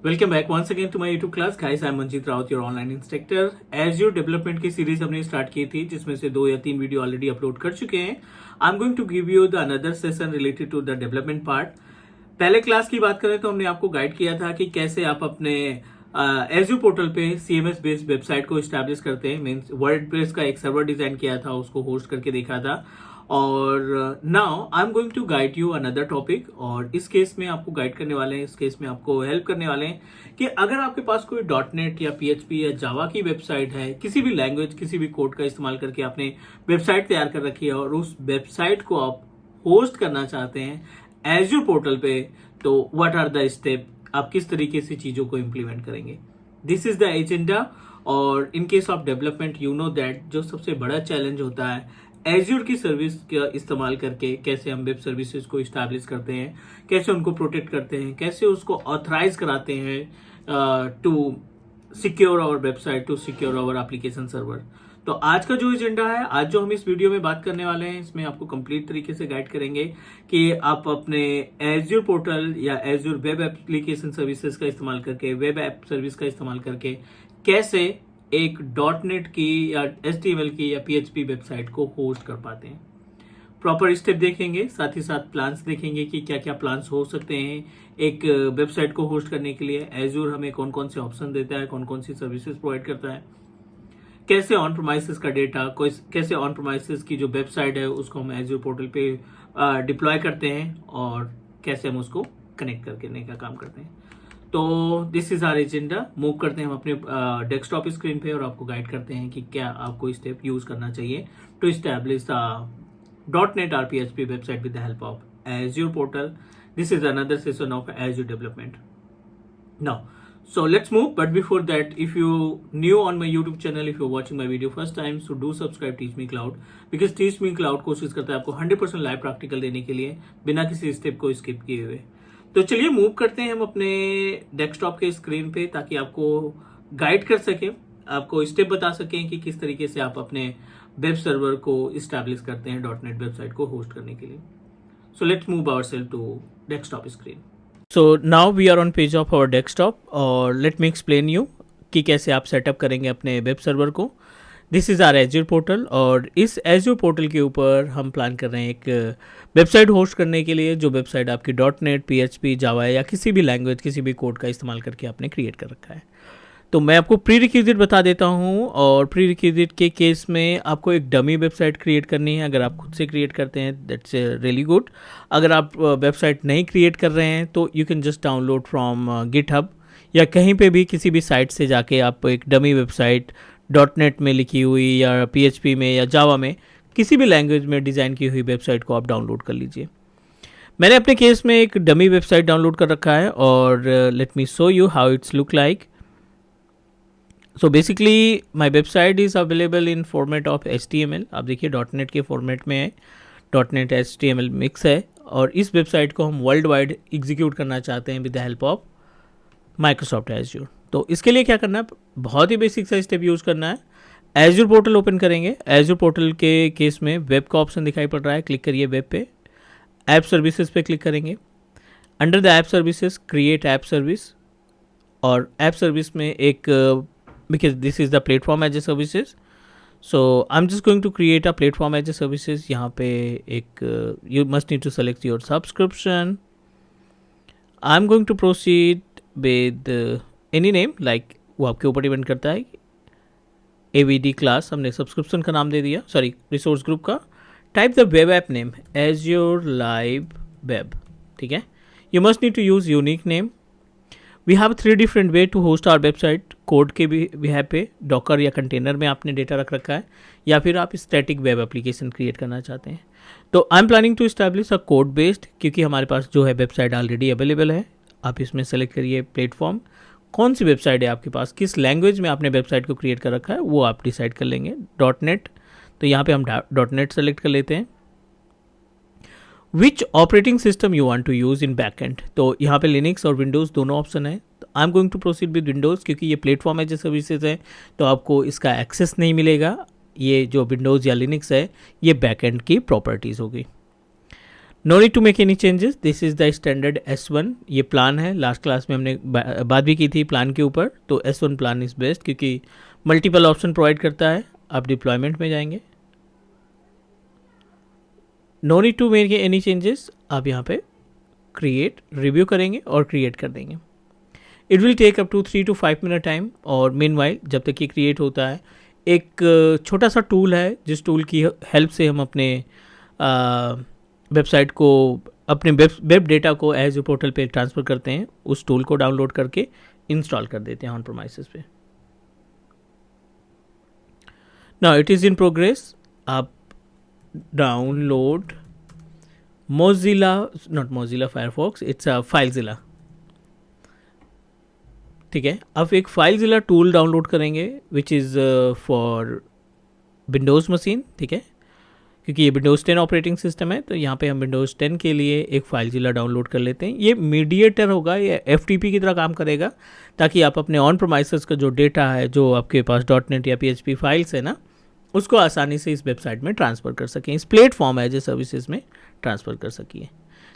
Welcome back once again to my YouTube class guys. I am Manjeet Raut, your online instructor. Azure development की series हमने start की थी, जिसमें से 2 या 3 वीडियो ऑलरेडी अपलोड कर चुके हैं। I am going to give you the another session related to the development part. पहले क्लास की बात करें तो हमने आपको गाइड किया था कि कैसे आप अपने एज़्योर पोर्टल पे सीएमएस बेस्ड वेबसाइट को स्टैब्लिश करते हैं। मीन्स वर्डप्रेस का एक सर्वर डिजाइन किया था, उसको होस्ट करके देखा था। और now I am going to guide you another topic, और इस केस में आपको गाइड करने वाले हैं, इस केस में आपको हेल्प करने वाले हैं कि अगर आपके पास कोई .NET या PHP या जावा की वेबसाइट है, किसी भी लैंग्वेज किसी भी कोड का इस्तेमाल करके आपने वेबसाइट तैयार कर रखी है और उस वेबसाइट को आप होस्ट करना चाहते हैं एज़्योर पोर्टल पे, तो व्हाट आर द स्टेप, आप किस तरीके से चीजों को इम्प्लीमेंट करेंगे। This is the agenda. और in case of development you know that जो सबसे बड़ा चैलेंज होता है एज़्योर की सर्विस का इस्तेमाल करके कैसे हम वेब सर्विसेज को इस्टेब्लिश करते हैं, कैसे उनको प्रोटेक्ट करते हैं, कैसे उसको ऑथराइज कराते हैं to secure our website, to secure our application server. तो आज का जो एजेंडा है, आज जो हम इस वीडियो में बात करने वाले हैं, इसमें आपको कंप्लीट तरीके से गाइड करेंगे कि आप अपने एज़्योर पोर्टल या एज़्योर वेब एप्लीकेशन सर्विसेज का इस्तेमाल करके, वेब ऐप सर्विस का इस्तेमाल करके कैसे एक .NET की या HTML की या PHP वेबसाइट को होस्ट कर पाते हैं। प्रॉपर स्टेप देखेंगे, साथ ही साथ प्लान्स देखेंगे कि क्या क्या प्लान्स हो सकते हैं एक वेबसाइट को होस्ट करने के लिए। एज़्योर हमें कौन कौन से ऑप्शन देता है, कौन कौन सी सर्विसेज प्रोवाइड करता है, कैसे ऑन प्रोमाइसेस का डेटा, कैसे ऑन प्रोमाइसेस की जो वेबसाइट है उसको हम एज़्योर पोर्टल पे डिप्लॉय करते हैं, और कैसे हम उसको कनेक्ट करने का काम करते हैं। तो this is our agenda. Move करते हैं हम अपने डेस्कटॉप स्क्रीन पे और आपको गाइड करते हैं कि क्या आपको स्टेप यूज करना चाहिए टू इस्टेब्लिश .NET और PHP website with the help of Azure portal. This is another session of Azure development now. So let's move, but before that, if you new on my YouTube channel, if you're watching my video first time, so do subscribe Teach Me Cloud, because Teach Me Cloud कोशिश करता है आपको 100% live practical देने के लिए बिना किसी step को स्किप किए हुए। तो चलिए मूव करते हैं हम अपने डेस्कटॉप के स्क्रीन पे, ताकि आपको गाइड कर सके, आपको स्टेप बता सकें कि किस तरीके से आप अपने वेब सर्वर को इस्टेब्लिश करते हैं .NET वेबसाइट को होस्ट करने के लिए। So let's move ourself to desktop screen. So now we are on page of our desktop, और लेट मी एक्सप्लेन यू कि कैसे आप सेटअप करेंगे अपने वेब सर्वर को। This is our Azure portal, और इस एज़्योर पोर्टल के ऊपर हम प्लान कर रहे हैं एक वेबसाइट होस्ट करने के लिए, जो वेबसाइट आपकी .NET, PHP, जावा या किसी भी लैंग्वेज किसी भी कोड का इस्तेमाल करके आपने क्रिएट कर रखा है। तो मैं आपको प्री रिक्विजिट बता देता हूँ, और प्री रिक्विजिट के केस में आपको एक डमी वेबसाइट क्रिएट करनी है। अगर आप खुद से क्रिएट करते हैं दैट्स रियली गुड। अगर आप वेबसाइट नहीं क्रिएट कर रहे हैं तो you can just download from GitHub, या कहीं पे भी किसी भी साइट से जाके आप एक डमी वेबसाइट .NET में लिखी हुई या PHP में या जावा में किसी भी लैंग्वेज में डिज़ाइन की हुई वेबसाइट को आप डाउनलोड कर लीजिए। मैंने अपने केस में एक डमी वेबसाइट डाउनलोड कर रखा है, और let me show you how it's look like. So basically my website is available in format of HTML। आप देखिए .NET के फॉर्मेट में है, .NET HTML मिक्स है, और इस वेबसाइट को हम वर्ल्ड वाइड एग्जीक्यूट करना चाहते हैं with the help of Microsoft Azure. तो इसके लिए क्या करना है, बहुत ही बेसिक सा स्टेप यूज़ करना है। एज़्योर पोर्टल ओपन करेंगे। एज़्योर पोर्टल के केस में वेब का ऑप्शन दिखाई पड़ रहा है, क्लिक करिए वेब पे, ऐप सर्विसेज पे क्लिक करेंगे। Under the app services create app service, और ऐप सर्विस में एक because this is the platform as a services, so I'm just going to create a platform as a services। यहाँ पे एक you must need to select your subscription। I'm going to proceed with any name, like वो आपके ऊपर depend करता है। AVD class हमने subscription का नाम दे दिया, सॉरी रिसोर्स ग्रुप का। Type the web app name Azure live web, ठीक है। You must need to use unique name. We have 3 different way to host our website. Code के भी है पे, डॉकर या कंटेनर में आपने डेटा रख रखा है, या फिर आप स्टैटिक वेब एप्लीकेशन क्रिएट करना चाहते हैं। तो I am planning to establish a code based, क्योंकि हमारे पास जो है वेबसाइट ऑलरेडी अवेलेबल है। आप इसमें सेलेक्ट करिए प्लेटफॉर्म, कौन सी वेबसाइट है आपके पास, किस लैंग्वेज में आपने वेबसाइट को क्रिएट कर रखा है वो आप डिसाइड कर लेंगे। .NET, तो यहाँ पे हम .NET सेलेक्ट कर लेते हैं। Which operating system you want to use in backend, तो यहाँ पे लिनक्स और विंडोज़ दोनों ऑप्शन है। I am going to proceed with Windows, क्योंकि ये प्लेटफॉर्म एज ए सर्विसेज है, तो आपको इसका एक्सेस नहीं मिलेगा। ये जो विंडोज़ या लिनक्स है ये बैकएंड की प्रॉपर्टीज़ होगी। No need to make any changes, this is the standard S1, ये प्लान है। लास्ट क्लास में हमने बात भी की थी प्लान के ऊपर, तो S1 प्लान इज़ बेस्ट क्योंकि मल्टीपल ऑप्शन प्रोवाइड करता है। आप डिप्लॉयमेंट में जाएंगे, no need to make any changes, आप यहाँ पे क्रिएट रिव्यू करेंगे और क्रिएट कर देंगे। It will take up to 3 to 5 minute time, और मीन वाइल जब तक ये क्रिएट होता है, एक छोटा सा टूल है जिस टूल की हेल्प से हम अपने वेबसाइट को, अपने वेब डेटा को एज ए पोर्टल पे ट्रांसफ़र करते हैं। उस टूल को डाउनलोड करके इंस्टॉल कर देते हैं ऑन प्रोमाइसेस पे। Now it is in progress. आप download Mozilla, not Mozilla Firefox, it's a FileZilla, ठीक है। अब एक फाइलजिला टूल डाउनलोड करेंगे which is for Windows machine, ठीक है, क्योंकि ये विंडोज़ 10 ऑपरेटिंग सिस्टम है, तो यहाँ पे हम विंडोज़ 10 के लिए एक फाइलजिला डाउनलोड कर लेते हैं। ये मीडिएटर होगा, ये FTP की तरह काम करेगा, ताकि आप अपने ऑन प्रोमाइसेस का जो डेटा है, जो आपके पास .NET या PHP फाइल्स है ना, उसको आसानी से इस वेबसाइट में ट्रांसफ़र कर सकें, इस प्लेटफॉर्म एज ए सर्विसेज में ट्रांसफ़र कर सकिए।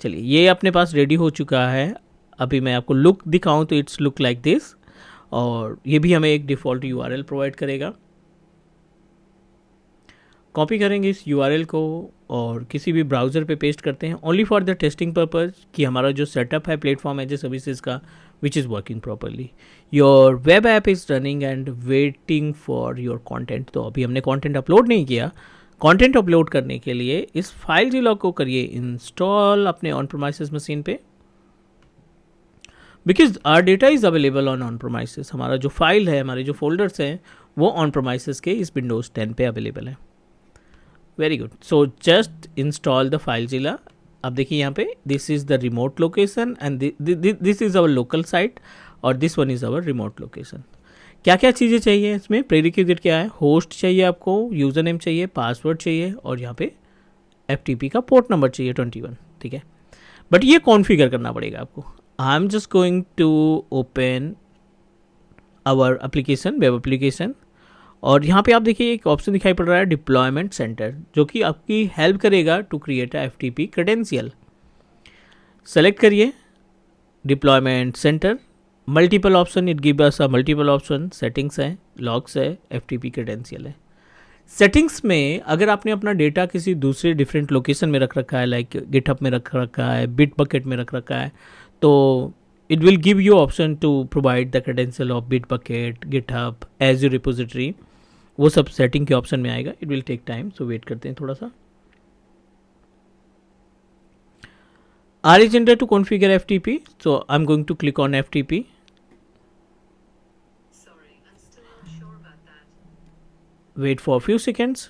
चलिए, ये अपने पास रेडी हो चुका है। अभी मैं आपको लुक दिखाऊं तो इट्स लुक लाइक दिस, और ये भी हमें एक डिफ़ॉल्ट URL प्रोवाइड करेगा। कॉपी करेंगे इस URL को और किसी भी ब्राउज़र पे पेस्ट करते हैं, only for the testing purpose कि हमारा जो सेटअप है प्लेटफॉर्म एज ए सर्विसेज का, which is working properly. Your web app is running and waiting for your content. तो अभी हमने कंटेंट अपलोड नहीं किया। कंटेंट अपलोड करने के लिए इस फाइलजिला को करिए इंस्टॉल अपने ऑन प्रोमाइसेस मशीन पे, because our data is available on premises. हमारा जो फाइल है, हमारे जो फोल्डर्स हैं, वो ऑन प्रोमाइसेस के इस विंडोज़ 10 पे अवेलेबल है। Very good, so just install the FileZilla. अब देखिए यहाँ पे this is the remote location and this is our local site, और this one is our remote location. क्या क्या चीज़ें चाहिए इसमें, प्रीरिक्विजिट क्या है, होस्ट चाहिए आपको, यूज़र नेम चाहिए, पासवर्ड चाहिए, और यहाँ पे FTP का पोर्ट नंबर चाहिए 21, ठीक है। बट ये कॉन्फ़िगर करना पड़ेगा आपको। I am just going to open our application, web application, और यहाँ पे आप देखिए एक ऑप्शन दिखाई पड़ रहा है डिप्लॉयमेंट सेंटर, जो कि आपकी हेल्प करेगा to create a FTP credential. Select करिए deployment center, multiple option, it give us a multiple option, settings है, लॉग्स है, FTP क्रेडेंशियल है। सेटिंग्स में अगर आपने अपना डेटा किसी दूसरे डिफरेंट लोकेशन में रख रखा है, लाइक गिटहब में रख रखा है, बिटबकेट में रख रखा है, तो it will give you option to provide the credential of Bitbucket, GitHub, Azure repository, वो सब सेटिंग के ऑप्शन में आएगा। It will take time, so wait करते हैं थोड़ा सा। R is enter to configure FTP, so I'm going to click on FTP. Sorry, I'm still not sure about that. Wait for a few seconds.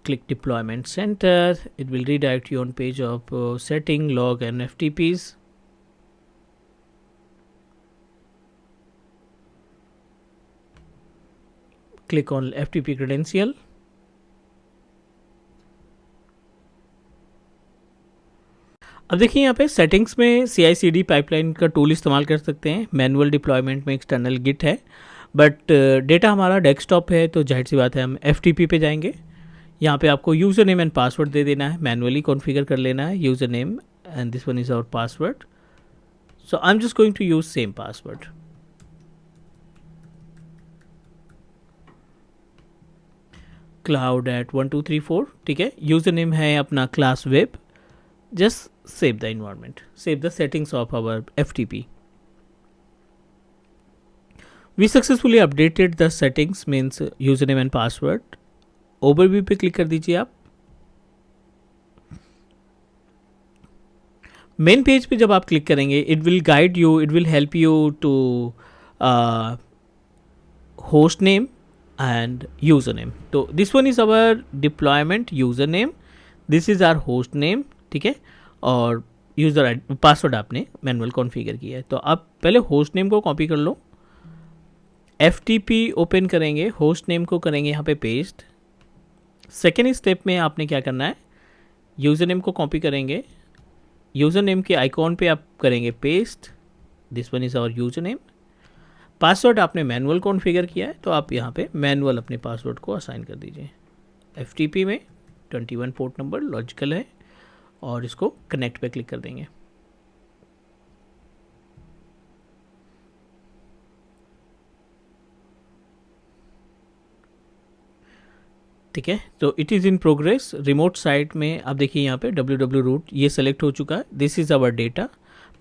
Click deployment center. It will redirect you on page of setting, log and FTPs. Click on FTP credential. अब देखिए यहाँ पे settings में CI/CD pipeline का tool इस्तेमाल कर सकते हैं। मैनुअल डिप्लॉयमेंट में एक्सटर्नल गिट है, बट डेटा हमारा डेस्कटॉप है, तो जाहिर सी बात है हम FTP पे जाएंगे। यहाँ पे आपको यूज़र नेम एंड पासवर्ड दे देना है, मैनुअली कॉन्फ़िगर कर लेना है user name, and this one is our password. So I am just going to use same password. cloud@1234, ठीक है। यूज़र नेम है अपना class web. Just save the environment, save the settings of our FTP. We successfully updated the settings, means username and password. Overview पे click कर दीजिए आप। Main page पे जब आप क्लिक करेंगे, it will guide you, it will help you to host name and user name. तो this one is our deployment user name, this is our host name, ठीक है, और यूज़र पासवर्ड आपने manual configure किया है। तो आप पहले होस्ट नेम को कॉपी कर लो, FTP ओपन करेंगे, होस्ट नेम को करेंगे यहाँ पे पेस्ट, सेकेंड स्टेप में आपने क्या करना है, यूज़र नेम को कॉपी करेंगे, यूज़र नेम के आइकॉन पे आप करेंगे paste, this one is our user name. Password आपने मैनुअल कॉन्फ़िगर किया है तो आप यहाँ पे मैनुअल अपने पासवर्ड को असाइन कर दीजिए। FTP में 21 पोर्ट नंबर लॉजिकल है और इसको कनेक्ट पे क्लिक कर देंगे। ठीक है, तो it is in progress. Remote site में आप देखिए यहाँ पे www रूट ये सेलेक्ट हो चुका है। This is our data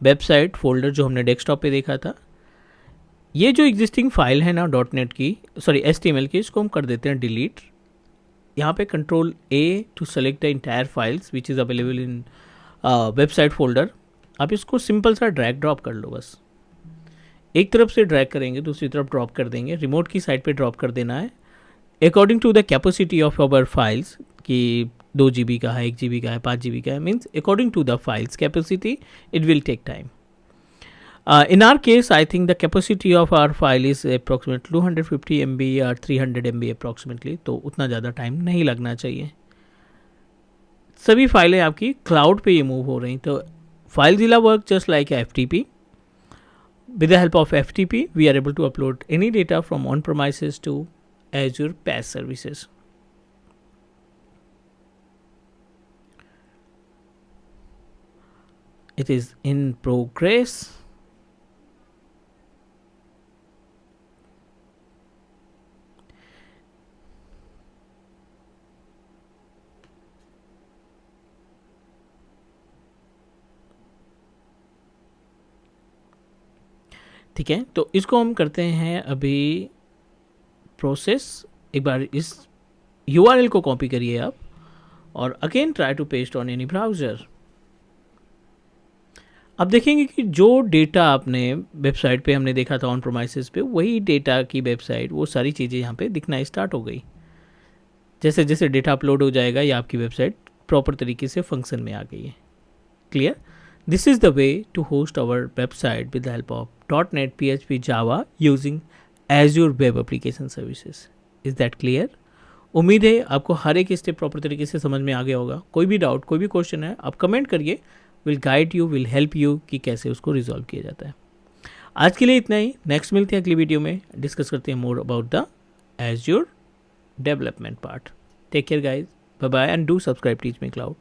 website folder जो हमने डेस्कटॉप पे देखा था। ये जो एग्जिस्टिंग फाइल है ना .NET की, सॉरी HTML की, इसको हम कर देते हैं डिलीट। यहाँ पे control A to select the entire files which is available in website folder. आप इसको सिंपल सा ड्रैग ड्रॉप कर लो बस, एक तरफ से ड्रैग करेंगे दूसरी तरफ ड्रॉप कर देंगे, रिमोट की साइड पे ड्रॉप कर देना है according to the capacity of our files कि 2 GB का है, 1 GB का है, 5 GB का है, means according to the files capacity it will take time. In our case, I think the capacity of our file is approximately 250 MB or 300 MB approximately, तो उतना ज़्यादा टाइम नहीं लगना चाहिए। सभी फाइलें आपकी क्लाउड पे ये मूव हो रही, तो FileZilla work just like FTP. With the help of FTP, we are able to upload any data from on-premises to Azure PaaS services. It is in progress. ठीक है, तो इसको हम करते हैं अभी प्रोसेस। एक बार इस URL को कॉपी करिए आप और again try to paste on any browser. अब देखेंगे कि जो डेटा आपने वेबसाइट पे हमने देखा था ऑन प्रोमाइसेस पे, वही डेटा की वेबसाइट वो सारी चीज़ें यहाँ पे दिखना स्टार्ट हो गई। जैसे जैसे डेटा अपलोड हो जाएगा ये आपकी वेबसाइट प्रॉपर तरीके से फंक्शन में आ गई है। Clear? This is the way to host our website with the help of .NET PHP Java using Azure Web Application Services. Is that clear? उम्मीद है आपको हर एक स्टेप प्रॉपर तरीके से समझ में आ गया होगा। कोई भी डाउट, कोई भी क्वेश्चन है, आप कमेंट करिए, will guide you, will help you कि कैसे उसको रिजॉल्व किया जाता है। आज के लिए इतना ही, नेक्स्ट मिलते हैं अगली वीडियो में, डिस्कस करते हैं more about the Azure development part. Take care guys, bye bye and do subscribe teach me cloud.